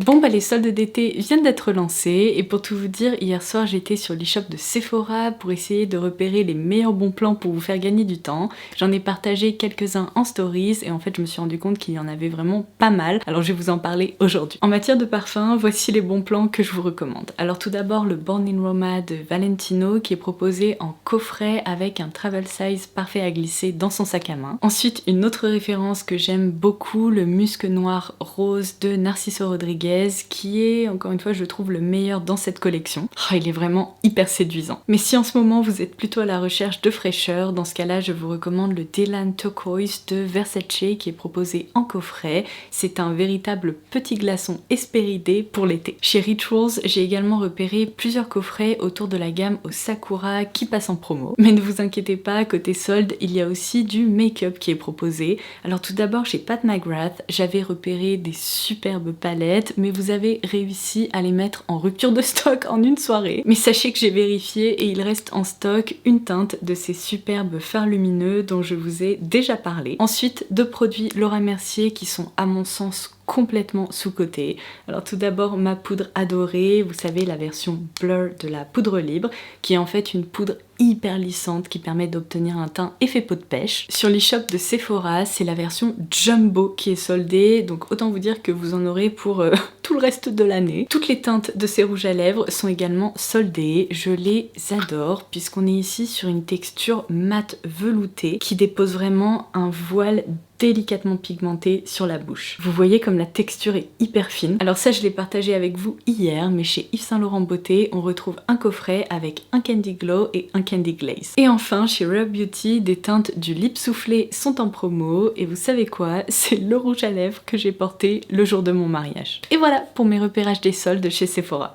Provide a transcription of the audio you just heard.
Bon bah les soldes d'été viennent d'être lancés et pour tout vous dire, hier soir j'étais sur l'e-shop de Sephora pour essayer de repérer les meilleurs bons plans pour vous faire gagner du temps. J'en ai partagé quelques-uns en stories et en fait je me suis rendu compte qu'il y en avait vraiment pas mal, alors je vais vous en parler aujourd'hui. En matière de parfum, voici les bons plans que je vous recommande. Alors tout d'abord le Born in Roma de Valentino qui est proposé en coffret avec un travel size parfait à glisser dans son sac à main. Ensuite une autre référence que j'aime beaucoup, le Musc Noir Rose de Narciso Rodriguez qui est, encore une fois, je trouve le meilleur dans cette collection. Oh, il est vraiment hyper séduisant. Mais si en ce moment vous êtes plutôt à la recherche de fraîcheur, dans ce cas-là, je vous recommande le Dylan Turquoise de Versace qui est proposé en coffret. C'est un véritable petit glaçon Hespéridé pour l'été. Chez Rituals, j'ai également repéré plusieurs coffrets autour de la gamme au Sakura qui passe en promo. Mais ne vous inquiétez pas, côté solde, il y a aussi du make-up qui est proposé. Alors tout d'abord, chez Pat McGrath, j'avais repéré des superbes palettes, mais vous avez réussi à les mettre en rupture de stock en une soirée. Mais sachez que j'ai vérifié et il reste en stock une teinte de ces superbes fards lumineux dont je vous ai déjà parlé. Ensuite, deux produits Laura Mercier qui sont à mon sens complètement sous-coté. Alors tout d'abord ma poudre adorée, vous savez la version Blur de la poudre libre, qui est en fait une poudre hyper lissante qui permet d'obtenir un teint effet peau de pêche. Sur l'e-shop de Sephora, c'est la version Jumbo qui est soldée, donc autant vous dire que vous en aurez pour tout le reste de l'année. Toutes les teintes de ces rouges à lèvres sont également soldées, je les adore puisqu'on est ici sur une texture mat veloutée qui dépose vraiment un voile délicatement pigmenté sur la bouche. Vous voyez comme la texture est hyper fine. Alors ça je l'ai partagé avec vous hier, mais chez Yves Saint Laurent Beauté, on retrouve un coffret avec un Candy Glow et un Candy Glaze. Et enfin chez Rare Beauty, des teintes du lip soufflé sont en promo et vous savez quoi, c'est le rouge à lèvres que j'ai porté le jour de mon mariage. Et voilà pour mes repérages des soldes chez Sephora.